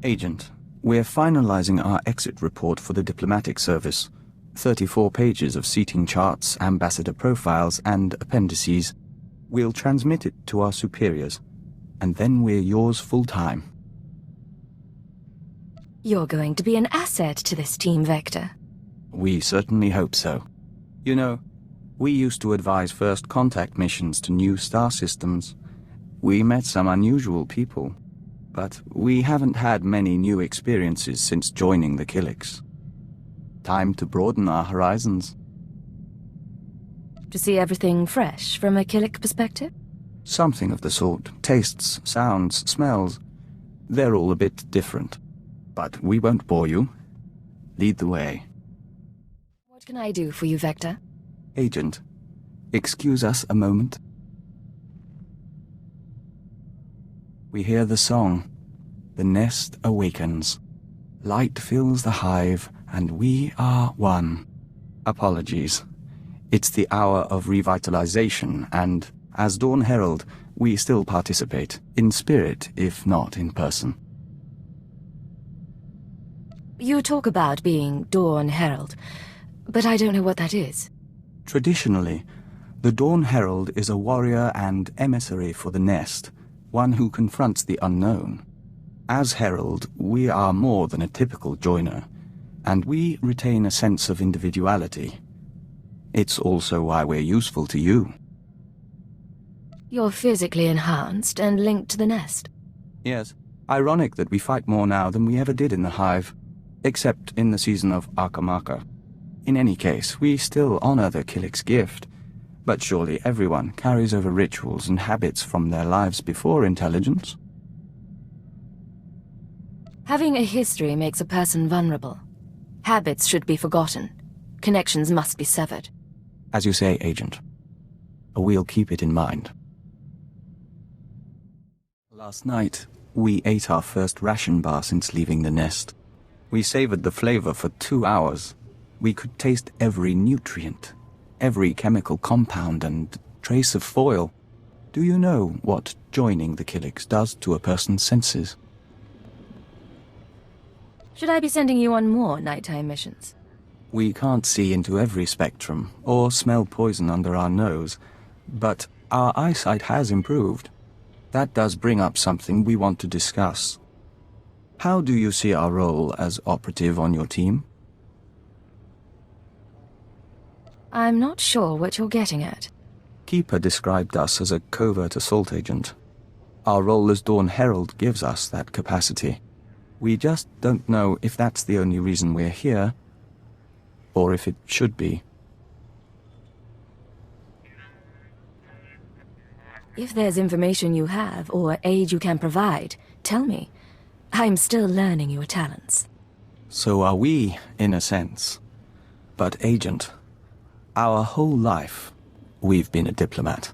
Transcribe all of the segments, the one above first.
Agent, we're finalizing our exit report for the diplomatic service. 34 pages of seating charts, ambassador profiles, and appendices. We'll transmit it to our superiors, and then we're yours full-time. You're going to be an asset to this team, Vector. We certainly hope so. You know, we used to advise first contact missions to new star systems. We met some unusual people, but we haven't had many new experiences since joining the Hyllus. Time to broaden our horizons. To see everything fresh from a Hyllus perspective? Something of the sort. Tastes, sounds, smells. They're all a bit different. But we won't bore you. Lead the way. What can I do for you, Vector? Agent, excuse us a moment. We hear the song. The nest awakens. Light fills the hive, and we are one. Apologies. It's the hour of revitalization, and as Dawn Herald, we still participate, in spirit, if not in person. You talk about being Dawn Herald, but I don't know what that is. Traditionally, the Dawn Herald is a warrior and emissary for the nest, one who confronts the unknown. As Herald, we are more than a typical joiner, and we retain a sense of individuality. It's also why we're useful to you. You're physically enhanced and linked to the nest. Yes. Ironic that we fight more now than we ever did in the hive, except in the season of Akamaka. In any case, we still honor the Hyllus gift, but surely everyone carries over rituals and habits from their lives before intelligence. Having a history makes a person vulnerable. Habits should be forgotten. Connections must be severed. As you say, Agent. We'll keep it in mind. Last night, we ate our first ration bar since leaving the nest. We savored the flavor for 2 hours. We could taste every nutrient, every chemical compound and trace of foil. Do you know what joining the Hyllus does to a person's senses? Should I be sending you on more nighttime missions? We can't see into every spectrum, or smell poison under our nose, but our eyesight has improved. That does bring up something we want to discuss. How do you see our role as operative on your team? I'm not sure what you're getting at. Keeper described us as a covert assault agent. Our role as Dawn Herald gives us that capacity. We just don't know if that's the only reason we're here, or if it should be. If there's information you have, or aid you can provide, tell me. I'm still learning your talents. So are we, in a sense. But, Agent, our whole life, we've been a diplomat.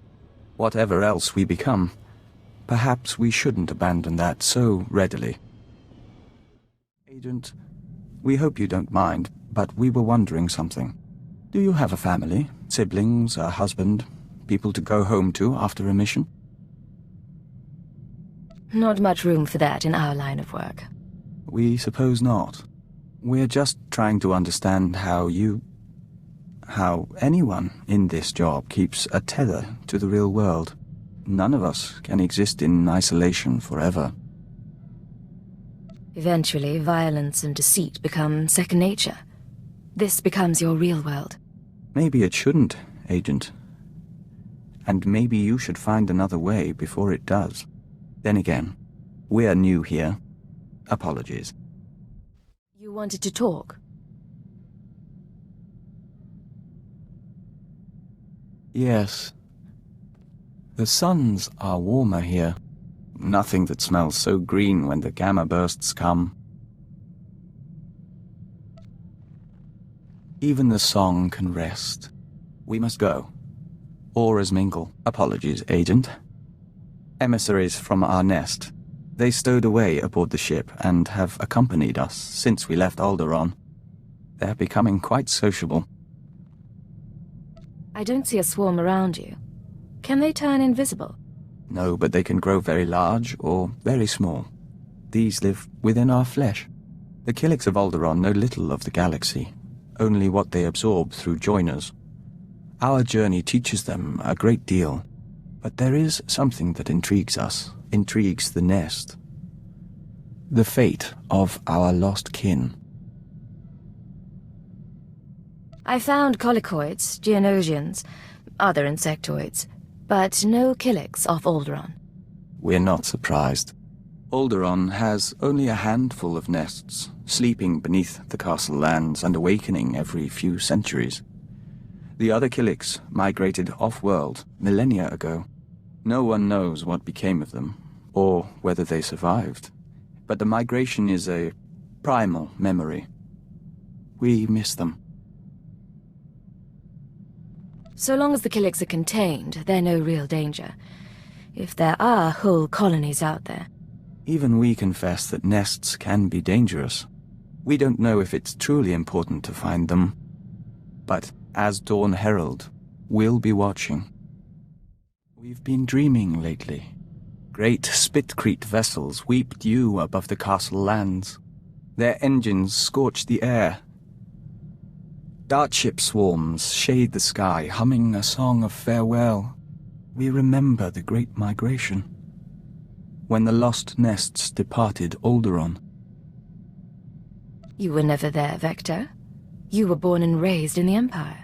Whatever else we become, perhaps we shouldn't abandon that so readily. Agent, we hope you don't mind, but we were wondering something. Do you have a family, siblings, a husband, people to go home to after a mission? Not much room for that in our line of work. We suppose not. We're just trying to understand how anyone in this job keeps a tether to the real world. None of us can exist in isolation forever. Eventually, violence and deceit become second nature. This becomes your real world. Maybe it shouldn't, Agent. And maybe you should find another way before it does. Then again, we're new here. Apologies. You wanted to talk? Yes. The suns are warmer here. Nothing that smells so green when the gamma bursts come. Even the song can rest. We must go. Auras mingle. Apologies, Agent. Emissaries from our nest. They stowed away aboard the ship and have accompanied us since we left Alderaan. They're becoming quite sociable. I don't see a swarm around you. Can they turn invisible? No, but they can grow very large or very small. these live within our flesh. The Killiks of Alderaan know little of the galaxy, only what they absorb through joiners. Our journey teaches them a great deal, but there is something that intrigues us, intrigues the nest. The fate of our lost kin. I found colicoids, geonosians, other insectoids, but no Killiks off Alderaan. We're not surprised. Alderaan has only a handful of nests, sleeping beneath the castle lands and awakening every few centuries. The other Killiks migrated off-world millennia ago. No one knows what became of them, or whether they survived. But the migration is a primal memory. We miss them. So long as the Killiks are contained, they're no real danger. If there are whole colonies out there. Even we confess that nests can be dangerous. We don't know if it's truly important to find them. But as Dawn Herald, we'll be watching. We've been dreaming lately. Great Spitcrete vessels weep dew above the castle lands. Their engines scorch the air. Dartship swarms shade the sky, humming a song of farewell. We remember the Great Migration, when the lost nests departed Alderaan. You were never there, Vector. You were born and raised in the Empire.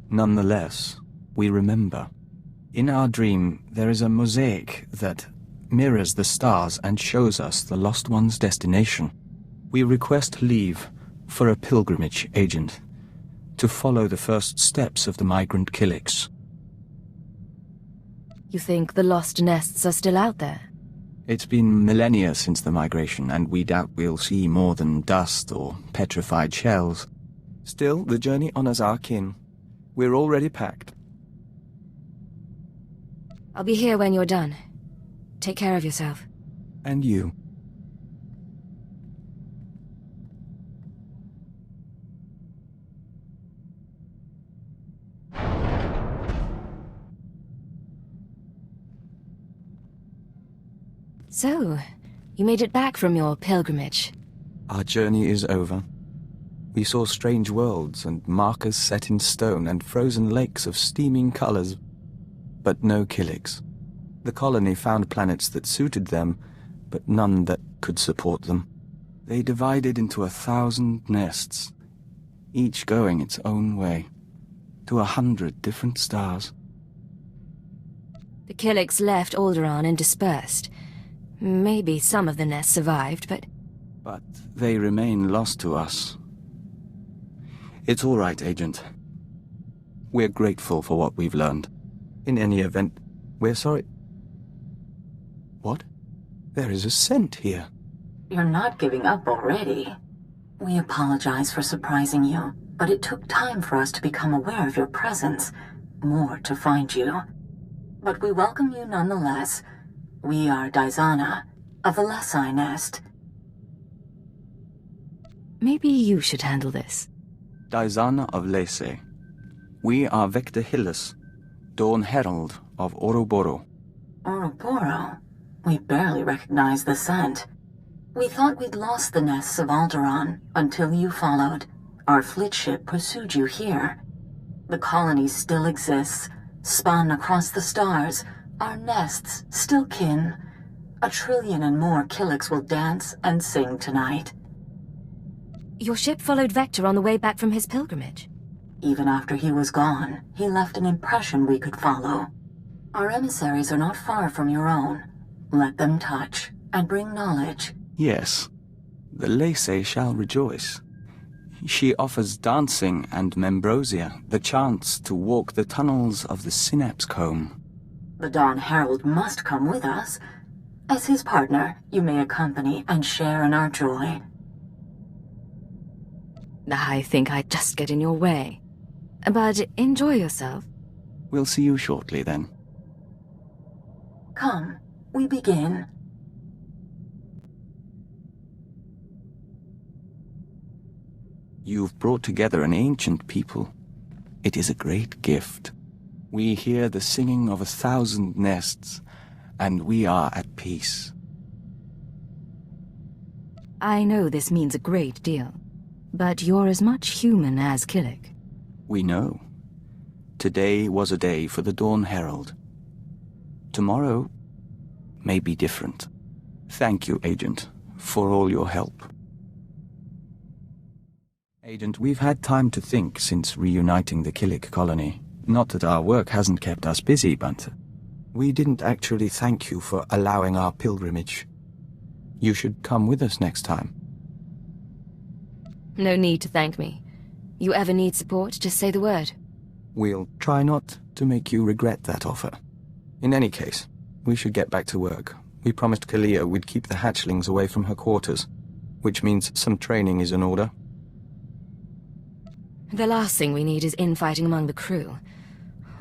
Nonetheless, we remember. In our dream, there is a mosaic that mirrors the stars and shows us the lost one's destination. We request leave for a pilgrimage, Agent, to follow the first steps of the migrant Killiks. You think the lost nests are still out there? It's been millennia since the migration, and we doubt we'll see more than dust or petrified shells. Still, the journey honors our kin. We're already packed. I'll be here when you're done. Take care of yourself. And you. So, you made it back from your pilgrimage. Our journey is over. We saw strange worlds and markers set in stone and frozen lakes of steaming colors, but no Killiks. The colony found planets that suited them, but none that could support them. They divided into 1,000 nests, each going its own way, to 100 different stars. The Killiks left Alderaan and dispersed. Maybe some of the nests survived, but they remain lost to us. It's all right, Agent. We're grateful for what we've learned. In any event, we're sorry. What? There is a scent here. You're not giving up already. We apologize for surprising you, but it took time for us to become aware of your presence. More to find you. But we welcome you nonetheless. We are Daizana, of the Lesai Nest. maybe you should handle this. Daizana of Lese. We are Vector Hyllus, Dawn Herald of Oroboro. Oroboro? We barely recognize the scent. We thought we'd lost the nests of Alderaan until you followed. Our fleet ship pursued you here. The colony still exists, spun across the stars. Our nests still kin. 1 trillion and more Killiks will dance and sing tonight. Your ship followed Vector on the way back from his pilgrimage. Even after he was gone, he left an impression we could follow. Our emissaries are not far from your own. Let them touch and bring knowledge. Yes, the Lese shall rejoice. She offers dancing and Membrosia the chance to walk the tunnels of the Synapse Comb. The Dawn Herald must come with us. As his partner, you may accompany and share in our joy. I think I'd just get in your way. But enjoy yourself. We'll see you shortly, then. Come, we begin. You've brought together an ancient people. It is a great gift. We hear the singing of 1,000 nests, and we are at peace. I know this means a great deal, but you're as much human as Killick. We know. Today was a day for the Dawn Herald. Tomorrow may be different. Thank you, Agent, for all your help. Agent, we've had time to think since reuniting the Killick colony. Not that our work hasn't kept us busy, but we didn't actually thank you for allowing our pilgrimage. You should come with us next time. No need to thank me. You ever need support, just say the word. We'll try not to make you regret that offer. In any case, we should get back to work. We promised Kalia we'd keep the hatchlings away from her quarters, which means some training is in order. The last thing we need is infighting among the crew.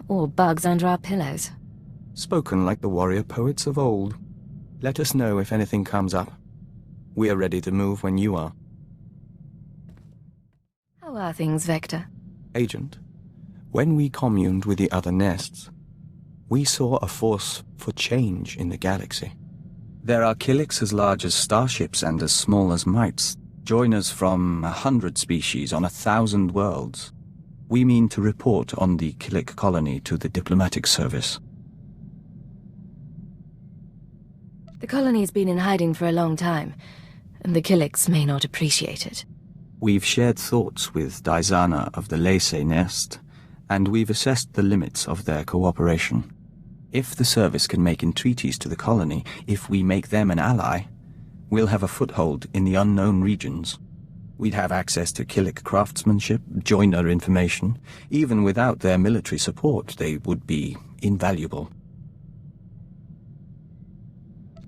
All bugs under our pillows. Spoken like the warrior poets of old. Let us know if anything comes up. We are ready to move when you are. How are things, Vector? Agent, when we communed with the other nests, we saw a force for change in the galaxy. There are Killicks as large as starships and as small as mites, joiners from 100 species on 1,000 worlds. We mean to report on the Killick colony to the diplomatic service. The colony's been in hiding for a long time, and the Killicks may not appreciate it. We've shared thoughts with Daizana of the Lacey nest, and we've assessed the limits of their cooperation. If the service can make entreaties to the colony, if we make them an ally, we'll have a foothold in the unknown regions. We'd have access to Killick craftsmanship, joiner information. Even without their military support, they would be invaluable.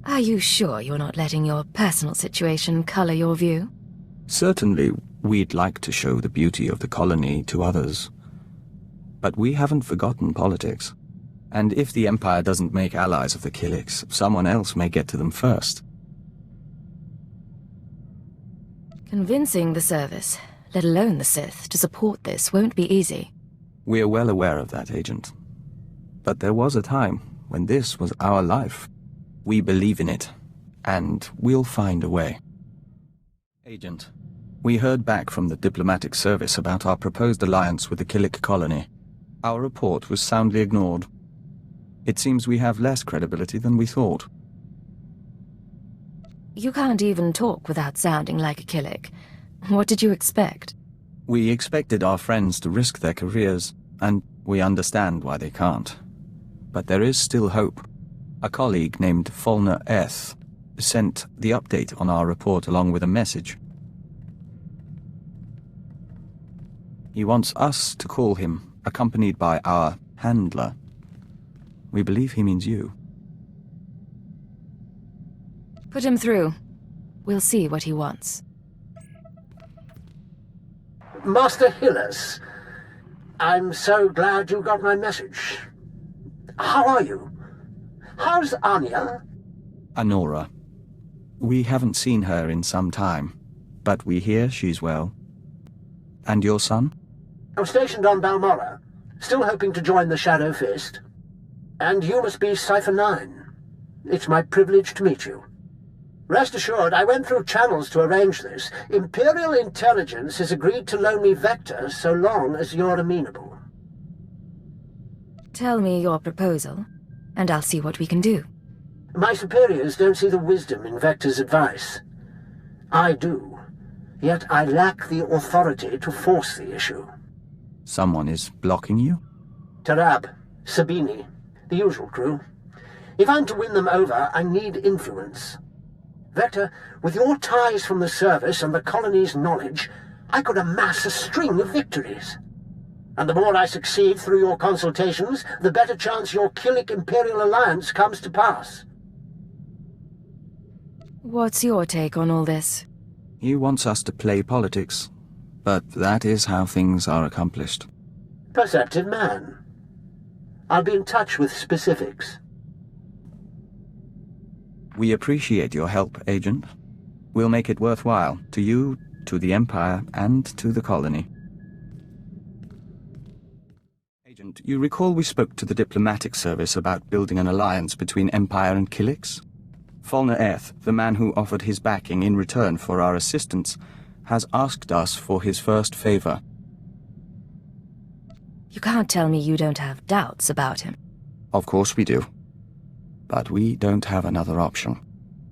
Are you sure you're not letting your personal situation color your view? Certainly, we'd like to show the beauty of the colony to others. But we haven't forgotten politics. And if the Empire doesn't make allies of the Killicks, someone else may get to them first. Convincing the service, let alone the Sith, to support this won't be easy. We're well aware of that, Agent. But there was a time when this was our life. We believe in it, and we'll find a way. Agent, we heard back from the diplomatic service about our proposed alliance with the Killick colony. Our report was soundly ignored. It seems we have less credibility than we thought. You can't even talk without sounding like a Killick. What did you expect? We expected our friends to risk their careers, and we understand why they can't. But there is still hope. A colleague named Fulner Eth sent the update on our report along with a message. He wants us to call him, accompanied by our handler. We believe he means you. Put him through. We'll see what he wants. Master Hyllus, I'm so glad you got my message. How are you? How's Anya? Anora. We haven't seen her in some time, but we hear she's well. And your son? I'm stationed on Balmorra, still hoping to join the Shadow Fist. And you must be Cipher Nine. It's my privilege to meet you. Rest assured, I went through channels to arrange this. Imperial intelligence has agreed to loan me Vector so long as you're amenable. Tell me your proposal, and I'll see what we can do. My superiors don't see the wisdom in Vector's advice. I do, yet I lack the authority to force the issue. Someone is blocking you? Tarab, Sabini, the usual crew. If I'm to win them over, I need influence. Vector, with your ties from the service and the colony's knowledge, I could amass a string of victories. And the more I succeed through your consultations, the better chance your Killick Imperial alliance comes to pass. What's your take on all this? He wants us to play politics, but that is how things are accomplished. Perceptive man. I'll be in touch with specifics. We appreciate your help, Agent. We'll make it worthwhile, to you, to the Empire, and to the colony. Agent, you recall we spoke to the diplomatic service about building an alliance between Empire and Killicks? Fulner Eth, the man who offered his backing in return for our assistance, has asked us for his first favor. You can't tell me you don't have doubts about him. Of course we do. But we don't have another option.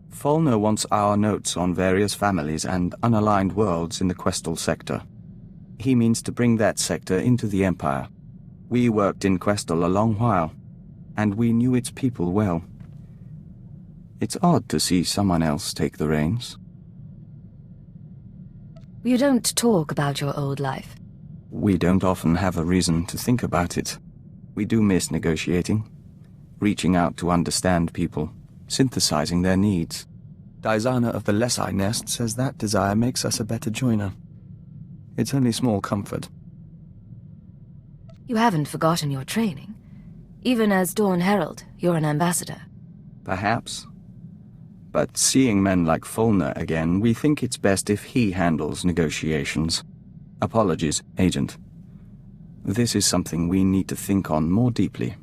Fulner wants our notes on various families and unaligned worlds in the Questal sector. He means to bring that sector into the Empire. We worked in Questal a long while, and we knew its people well. It's odd to see someone else take the reins. You don't talk about your old life. We don't often have a reason to think about it. We do miss negotiating, reaching out to understand people, synthesizing their needs. Dizana of the Lesai Nest says that desire makes us a better joiner. It's only small comfort. You haven't forgotten your training. Even as Dawn Herald, you're an ambassador. Perhaps. But seeing men like Fulner again, we think it's best if he handles negotiations. Apologies, Agent. This is something we need to think on more deeply.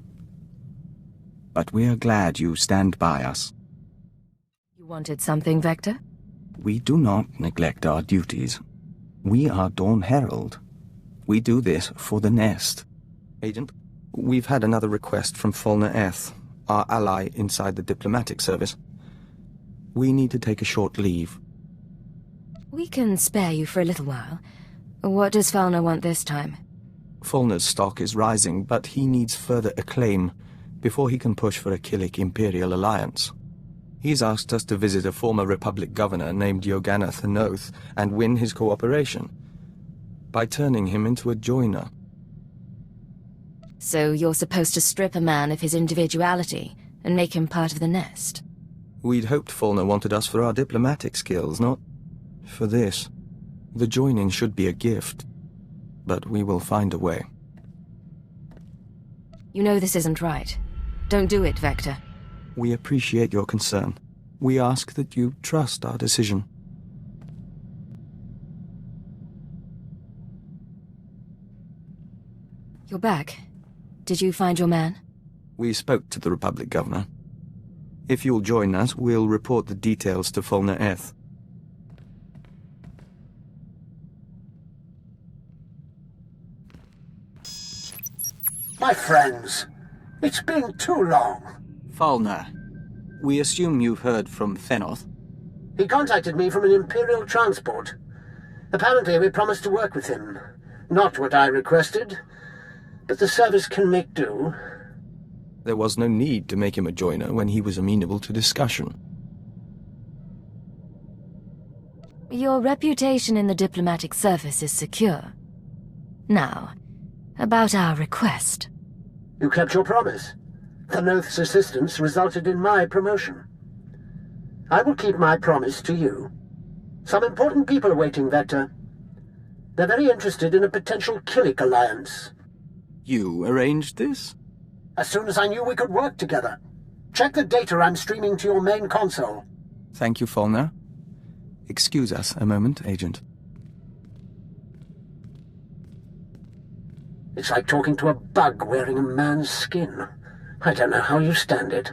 But we're glad you stand by us. You wanted something, Vector? We do not neglect our duties. We are Dawn Herald. We do this for the Nest. Agent, we've had another request from Fulner Eth, our ally inside the diplomatic service. We need to take a short leave. We can spare you for a little while. What does Fulner want this time? Fulner's stock is rising, but he needs further acclaim before he can push for a Killik Imperial alliance. He's asked us to visit a former Republic governor named Yoganath Hanoth and win his cooperation by turning him into a joiner. So you're supposed to strip a man of his individuality and make him part of the Nest? We'd hoped Fulner wanted us for our diplomatic skills, not for this. The joining should be a gift, but we will find a way. You know this isn't right. Don't do it, Vector. We appreciate your concern. We ask that you trust our decision. You're back. Did you find your man? We spoke to the Republic Governor. If you'll join us, we'll report the details to Fulner Eth. My friends, it's been too long. Fulner, we assume you've heard from Thenoth. He contacted me from an Imperial transport. Apparently we promised to work with him. Not what I requested, but the service can make do. There was no need to make him a joiner when he was amenable to discussion. Your reputation in the diplomatic service is secure. Now, about our request. You kept your promise. Thanoth's assistance resulted in my promotion. I will keep my promise to you. Some important people are waiting, Vector. They're very interested in a potential Killik alliance. You arranged this? As soon as I knew we could work together. Check the data I'm streaming to your main console. Thank you, Fulner. Excuse us a moment, Agent. It's like talking to a bug wearing a man's skin. I don't know how you stand it.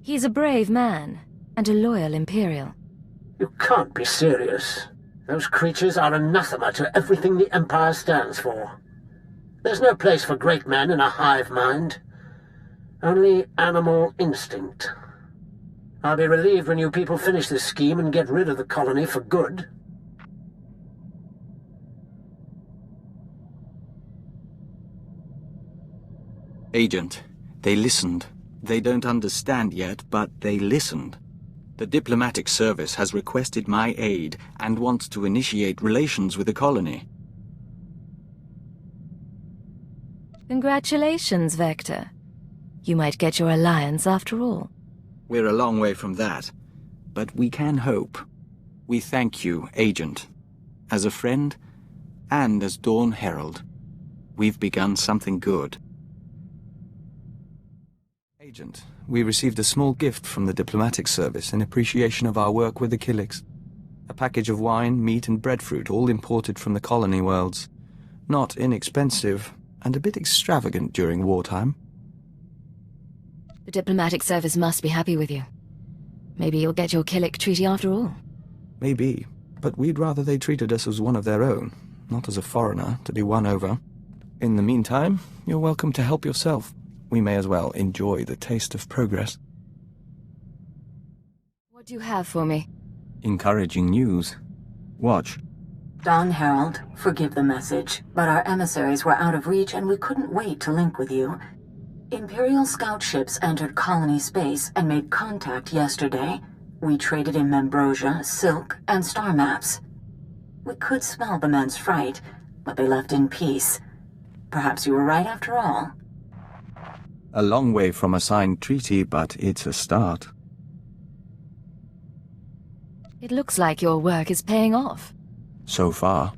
He's a brave man, and a loyal Imperial. You can't be serious. Those creatures are anathema to everything the Empire stands for. There's no place for great men in a hive mind. Only animal instinct. I'll be relieved when you people finish this scheme and get rid of the colony for good. Agent, they listened. They don't understand yet, but they listened. The diplomatic service has requested my aid and wants to initiate relations with the colony. Congratulations, Vector. You might get your alliance after all. We're a long way from that, but we can hope. We thank you, Agent. As a friend, and as Dawn Herald, we've begun something good. Agent, we received a small gift from the diplomatic service in appreciation of our work with the Killiks. A package of wine, meat, and breadfruit, all imported from the colony worlds. Not inexpensive, and a bit extravagant during wartime. The diplomatic service must be happy with you. Maybe you'll get your Killik treaty after all. Maybe, but we'd rather they treated us as one of their own, not as a foreigner to be won over. In the meantime, you're welcome to help yourself. We may as well enjoy the taste of progress. What do you have for me? Encouraging news. Watch. Dawn Herald, forgive the message, but our emissaries were out of reach and we couldn't wait to link with you. Imperial scout ships entered colony space and made contact yesterday. We traded in Membrosia, Silk, and star maps. We could smell the men's fright, but they left in peace. Perhaps you were right after all. A long way from a signed treaty, but it's a start. It looks like your work is paying off. So far.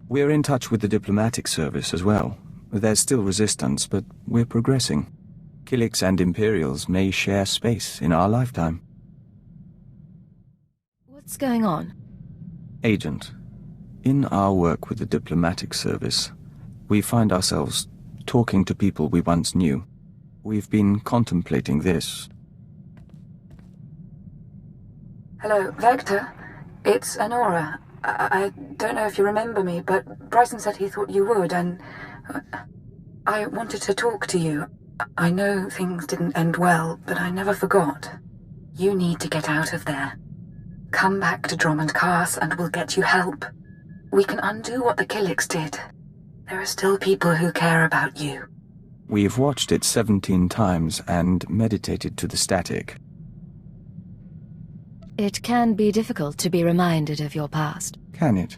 We're in touch with the diplomatic service as well. There's still resistance, but we're progressing. Killiks and Imperials may share space in our lifetime. What's going on? Agent, in our work with the diplomatic service, we find ourselves talking to people we once knew. We've been contemplating this. Hello, Vector. It's Anora. I don't know if you remember me, but Bryson said he thought you would, and I wanted to talk to you. I know things didn't end well, but I never forgot. You need to get out of there. Come back to Drummond Cast and we'll get you help. We can undo what the Killiks did. There are still people who care about you. We've watched it 17 times and meditated to the static. It can be difficult to be reminded of your past. Can it?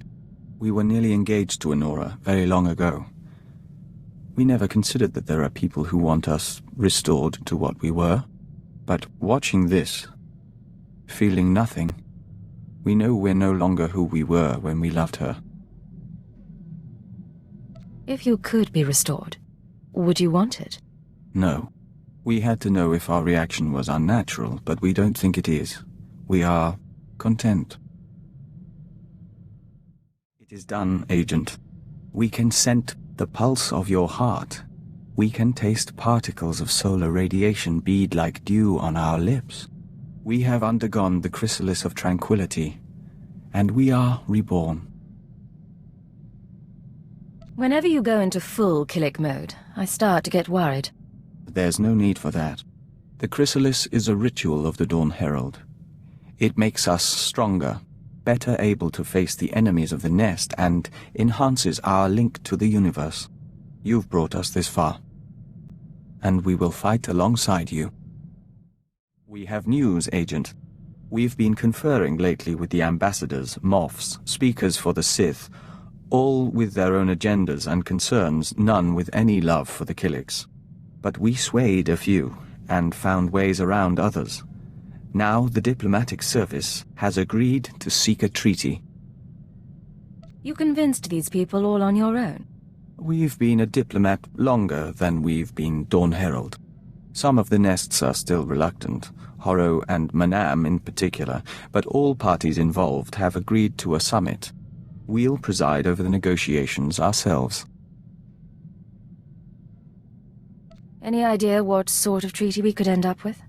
We were nearly engaged to Anora very long ago. We never considered that there are people who want us restored to what we were. But watching this, feeling nothing, we know we're no longer who we were when we loved her. If you could be restored, would you want it? No. We had to know if our reaction was unnatural, but we don't think it is. We are content. It is done, Agent. We can scent the pulse of your heart. We can taste particles of solar radiation bead like dew on our lips. We have undergone the chrysalis of tranquility, and we are reborn. Whenever you go into full Killik mode, I start to get worried. There's no need for that. The chrysalis is a ritual of the Dawn Herald. It makes us stronger, better able to face the enemies of the nest, and enhances our link to the universe. You've brought us this far, and we will fight alongside you. We have news, Agent. We've been conferring lately with the ambassadors, moffs, speakers for the Sith, all with their own agendas and concerns, none with any love for the Killiks. But we swayed a few, and found ways around others. Now the diplomatic service has agreed to seek a treaty. You convinced these people all on your own? We've been a diplomat longer than we've been Dawn Herald. Some of the nests are still reluctant, Horro and Manam in particular, but all parties involved have agreed to a summit. We'll preside over the negotiations ourselves. Any idea what sort of treaty we could end up with?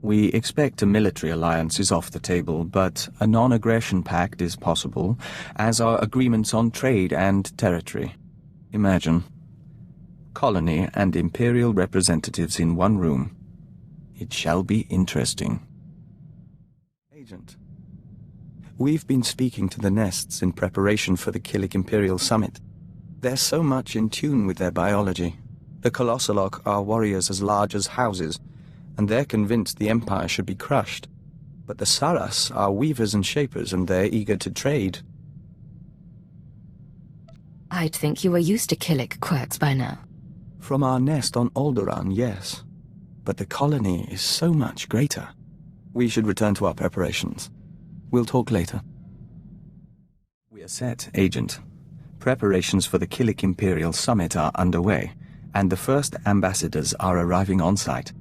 We expect a military alliance is off the table, but a non-aggression pact is possible, as are agreements on trade and territory. Imagine. Colony and Imperial representatives in one room. It shall be interesting. Agent, we've been speaking to the nests in preparation for the Killik Imperial Summit. They're so much in tune with their biology. The Colossalok are warriors as large as houses, and they're convinced the Empire should be crushed. But the Saras are weavers and shapers, and they're eager to trade. I'd think you were used to Killik quirks by now. From our nest on Alderaan, yes. But the colony is so much greater. We should return to our preparations. We'll talk later. We are set, Agent. Preparations for the Killik Imperial Summit are underway, and the first ambassadors are arriving on site.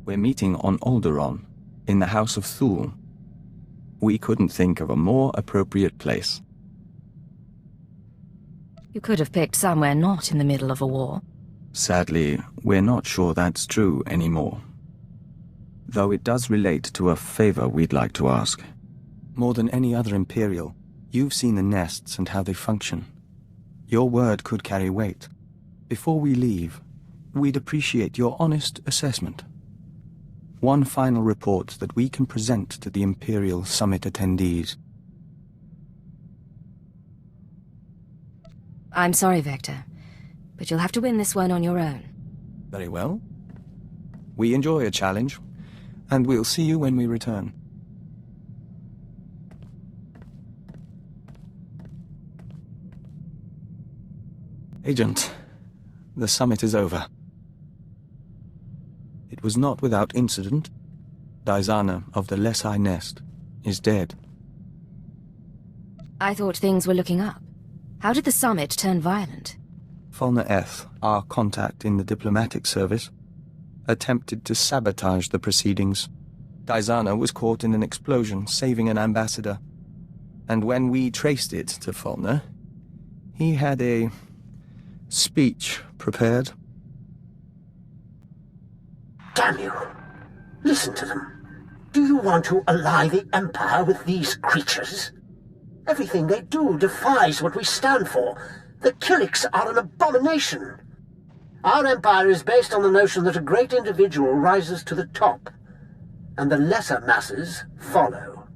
We're meeting on Alderaan, in the House of Thule. We couldn't think of a more appropriate place. You could have picked somewhere not in the middle of a war. Sadly, we're not sure that's true anymore. though it does relate to a favor we'd like to ask. More than any other Imperial, you've seen the nests and how they function. Your word could carry weight. Before we leave, we'd appreciate your honest assessment. One final report that we can present to the Imperial Summit attendees. I'm sorry, Vector, but you'll have to win this one on your own. Very well. We enjoy a challenge, and we'll see you when we return. Agent, the summit is over. It was not without incident. Dizana of the Lesai Nest is dead. I thought things were looking up. How did the summit turn violent? Fulner Eth, our contact in the diplomatic service, attempted to sabotage the proceedings. Dizana was caught in an explosion, saving an ambassador. And when we traced it to Fulner, he had a speech prepared. Damn you! Listen to them. Do you want to ally the Empire with these creatures? Everything they do defies what we stand for. The Killiks are an abomination. Our empire is based on the notion that a great individual rises to the top, and the lesser masses follow.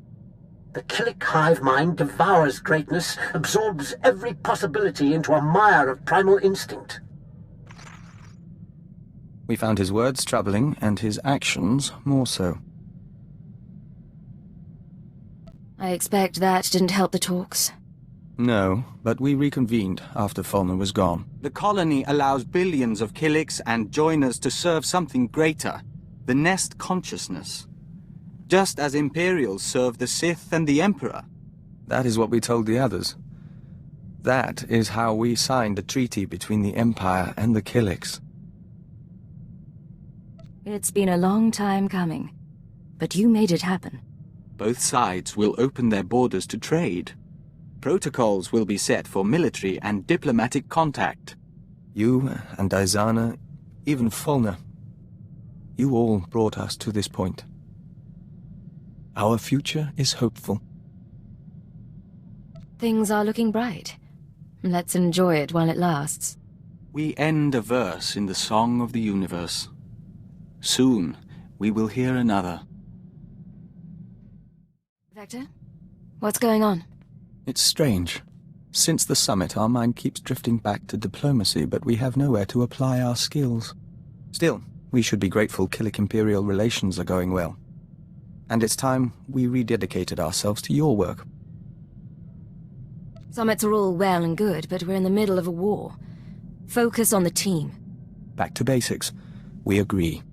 The Killik hive mind devours greatness, absorbs every possibility into a mire of primal instinct. We found his words troubling, and his actions more so. I expect that didn't help the talks. No, but we reconvened after Fulner was gone. The colony allows billions of Killiks and joiners to serve something greater, the Nest consciousness. Just as Imperials serve the Sith and the Emperor. That is what we told the others. That is how we signed a treaty between the Empire and the Killiks. It's been a long time coming, but you made it happen. Both sides will open their borders to trade. Protocols will be set for military and diplomatic contact. You and Dizana, even Fulner, you all brought us to this point. Our future is hopeful. Things are looking bright. Let's enjoy it while it lasts. We end a verse in the Song of the Universe. Soon, we will hear another. Vector? What's going on? It's strange. Since the summit, our mind keeps drifting back to diplomacy, but we have nowhere to apply our skills. Still, we should be grateful Killik-Imperial relations are going well. And it's time we rededicated ourselves to your work. Summits are all well and good, but we're in the middle of a war. Focus on the team. Back to basics. We agree.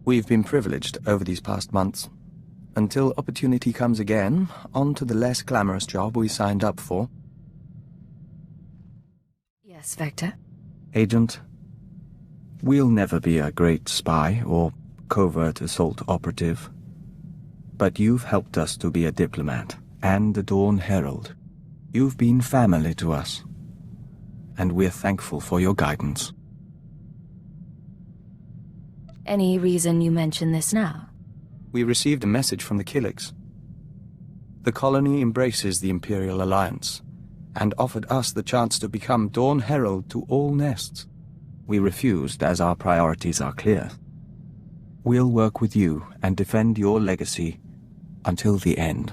We've been privileged over these past months. Until opportunity comes again, on to the less glamorous job we signed up for. Yes, Vector? Agent, we'll never be a great spy or covert assault operative. But you've helped us to be a diplomat and a Dawn Herald. You've been family to us. And we're thankful for your guidance. Any reason you mention this now? We received a message from the Killiks. The colony embraces the Imperial Alliance, and offered us the chance to become Dawn Herald to all nests. We refused, as our priorities are clear. We'll work with you and defend your legacy until the end.